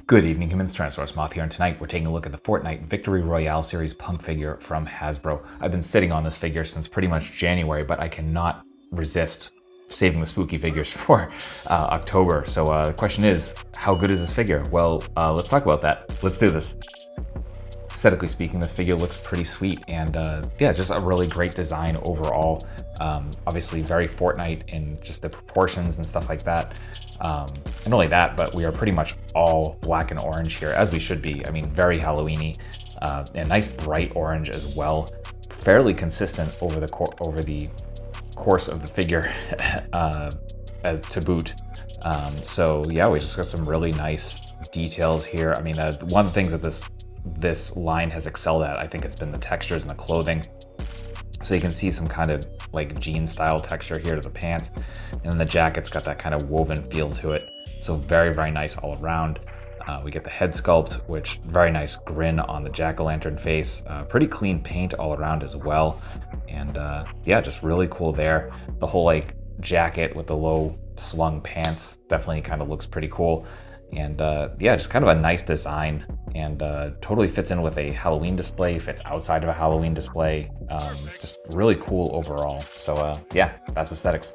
Good evening, humans. Tyrannosaurusmoth here, and tonight we're taking a look at the Fortnite Victory Royale series pump figure from Hasbro. I've been sitting on this figure since pretty much January, but I cannot resist saving the spooky figures for October. So the question is, how good is this figure? Well, let's talk about that. Let's do this. Aesthetically speaking, this figure looks pretty sweet, and yeah, just a really great design overall. Obviously very Fortnite in just the proportions and stuff like that. And not only that, but we are pretty much all black and orange here, as we should be. I mean, very Halloween-y, a nice bright orange as well. Fairly consistent over the course of the figure, as to boot. So yeah, we just got some really nice details here. I mean, one of the things that this line has excelled at, I think it's been the textures and the clothing. So you can see some kind of like jean style texture here to the pants, and then the jacket's got that kind of woven feel to it. So very, very nice all around. We get the head sculpt, which very nice grin on the jack-o'-lantern face. Pretty clean paint all around as well. And yeah, just really cool there. The whole like jacket with the low slung pants definitely kind of looks pretty cool. And yeah, just kind of a nice design, and totally fits in with a Halloween display, fits outside of a Halloween display. Just really cool overall. So yeah, that's aesthetics.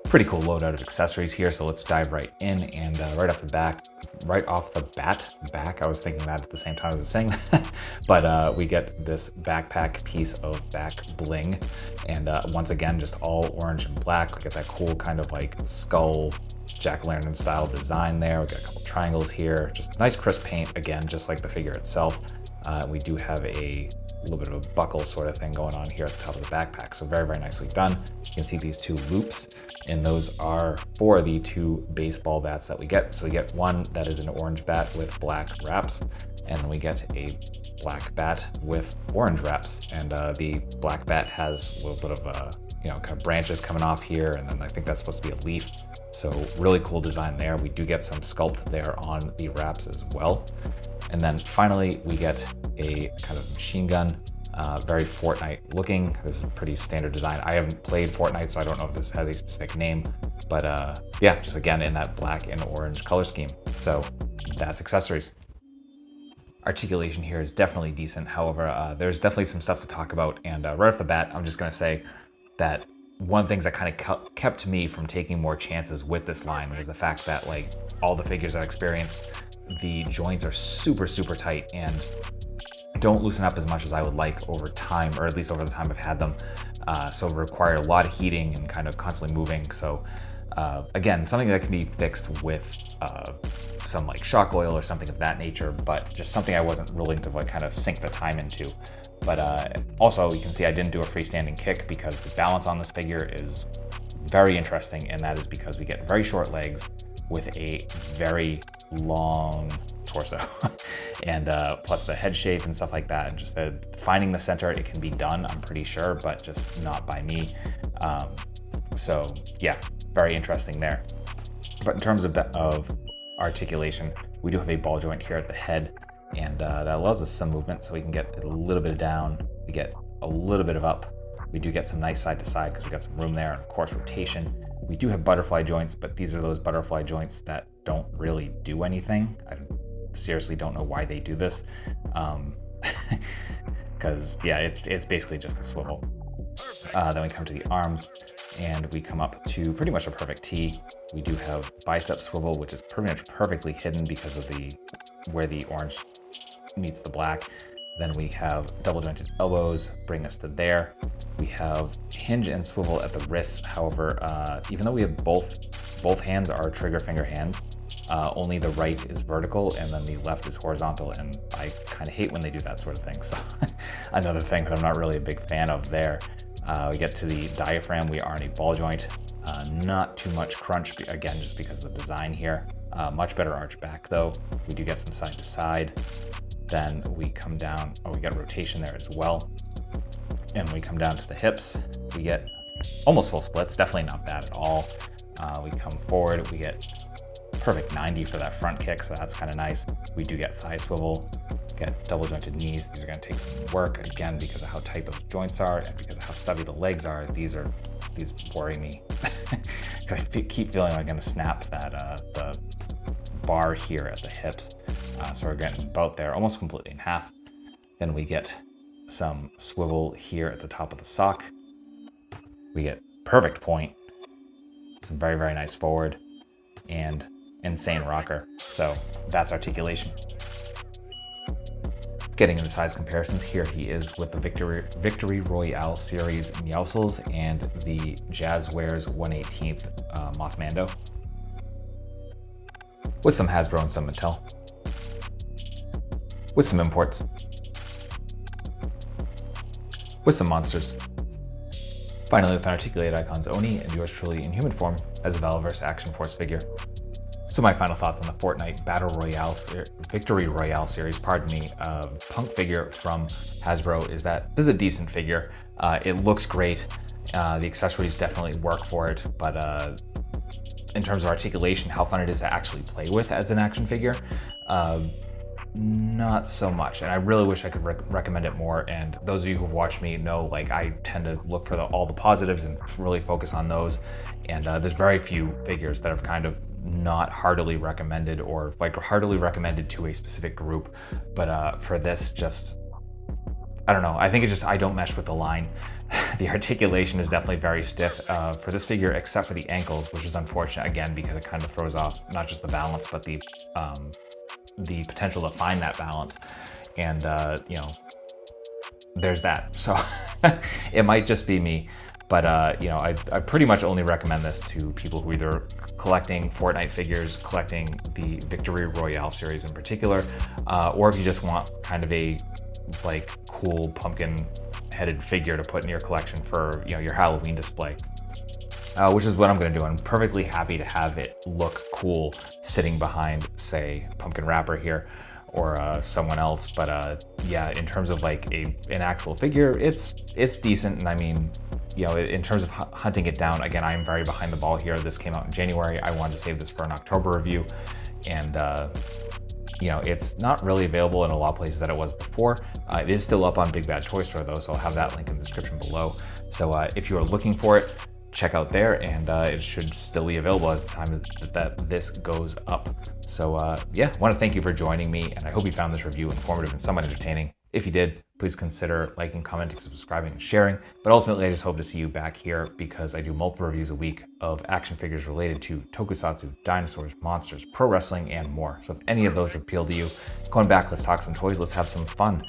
Pretty cool loadout of accessories here, so let's dive right in. And right off the bat, I was thinking that at the same time as I was saying that, but we get this backpack piece of back bling, and once again, just all orange and black. We get that cool kind of like skull jack-o'-lantern style design there. We got a couple triangles here, just nice crisp paint again, just like the figure itself. We do have a little bit of a buckle sort of thing going on here at the top of the backpack, so very, very nicely done. You can see these two loops, and those are for the two baseball bats that we get. So we get one that is an orange bat with black wraps, and then we get a black bat with orange wraps. And the black bat has a little bit of kind of branches coming off here, and then I think that's supposed to be a leaf. So really cool design there. We do get some sculpt there on the wraps as well. And then finally, we get a kind of machine gun, very Fortnite looking. This is a pretty standard design. I haven't played Fortnite, so I don't know if this has a specific name, but yeah, just again in that black and orange color scheme. So that's accessories. Articulation here is definitely decent. However, there's definitely some stuff to talk about. And right off the bat, I'm just gonna say that one of the things that kind of kept me from taking more chances with this line was the fact that like all the figures I experienced, the joints are super, super tight and don't loosen up as much as I would like over time, or at least over the time I've had them. So require a lot of heating and kind of constantly moving. So again, something that can be fixed with some like shock oil or something of that nature, but just something I wasn't willing to like kind of sink the time into. But also you can see I didn't do a freestanding kick because the balance on this figure is very interesting, and that is because we get very short legs with a very long torso and plus the head shape and stuff like that, and just finding the center, it can be done, I'm pretty sure, but just not by me. So yeah, very interesting there. But in terms of articulation, we do have a ball joint here at the head, and that allows us some movement, so we can get a little bit of down, we get a little bit of up. We do get some nice side to side because we got some room there, and of course rotation. We do have butterfly joints, but these are those butterfly joints that don't really do anything. I seriously don't know why they do this. Because yeah, it's basically just a swivel. Then we come to the arms, and we come up to pretty much a perfect T. We do have bicep swivel, which is pretty much perfectly hidden because of where the orange meets the black. Then we have double jointed elbows, bring us to there. We have hinge and swivel at the wrists. However, even though we have both hands are trigger finger hands, only the right is vertical and then the left is horizontal, and I kind of hate when they do that sort of thing. So another thing that I'm not really a big fan of there. We get to the diaphragm, we are in a ball joint. Not too much crunch, again, just because of the design here. Much better arch back though. We do get some side to side. Then we come down, we get rotation there as well. And we come down to the hips, we get almost full splits, definitely not bad at all. We come forward, we get perfect 90 for that front kick, so that's kind of nice. We do get thigh swivel, get double jointed knees. These are going to take some work, again, because of how tight those joints are and because of how stubby the legs are. These worry me. I keep feeling like I'm going to snap bar here at the hips. So we're getting about there, almost completely in half. Then we get some swivel here at the top of the sock. We get perfect point, some very, very nice forward, and insane rocker. So that's articulation. Getting into size comparisons, here he is with the Victory Royale series Meowscles and the Jazzwares 1/18 Moth Mando, with some Hasbro and some Mattel, with some imports, with some monsters. Finally, with an articulated icons Oni and yours truly in human form as a Valorverse Action Force figure. So my final thoughts on the Fortnite Victory Royale series, punk figure from Hasbro is that this is a decent figure. It looks great. The accessories definitely work for it, but in terms of articulation, how fun it is to actually play with as an action figure, not so much. And I really wish I could recommend it more. And those of you who've watched me know, like, I tend to look for all the positives and really focus on those. And there's very few figures that have kind of not heartily recommended, or like heartily recommended to a specific group. But for this, just, I don't know. I think it's just, I don't mesh with the line. The articulation is definitely very stiff for this figure, except for the ankles, which is unfortunate again, because it kind of throws off not just the balance, but the potential to find that balance. And you know, there's that. So it might just be me, but you know, I pretty much only recommend this to people who either collecting Fortnite figures, collecting the Victory Royale series in particular, or if you just want kind of a like cool pumpkin headed figure to put in your collection for, you know, your Halloween display. Which is what I'm going to do. I'm perfectly happy to have it look cool sitting behind, say, Pumpkin Rapper here, or someone else. But yeah, in terms of like an actual figure, it's decent. And I mean, you know, in terms of hunting it down, again, I am very behind the ball here. This came out in January. I wanted to save this for an October review, and you know, it's not really available in a lot of places that it was before. It is still up on Big Bad Toy Store though, so I'll have that link in the description below. So if you are looking for it, check out there, and it should still be available as the time that this goes up. So yeah, I want to thank you for joining me, and I hope you found this review informative and somewhat entertaining. If you did, please consider liking, commenting, subscribing, and sharing. But ultimately, I just hope to see you back here, because I do multiple reviews a week of action figures related to tokusatsu, dinosaurs, monsters, pro wrestling, and more. So if any of those appeal to you, come on back, let's talk some toys, let's have some fun.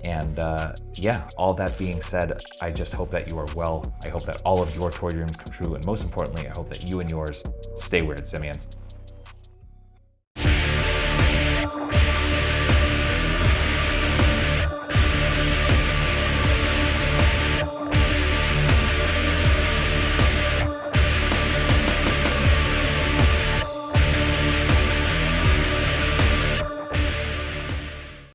And yeah, all that being said, I just hope that you are well. I hope that all of your toy dreams come true. And most importantly, I hope that you and yours stay weird, simians.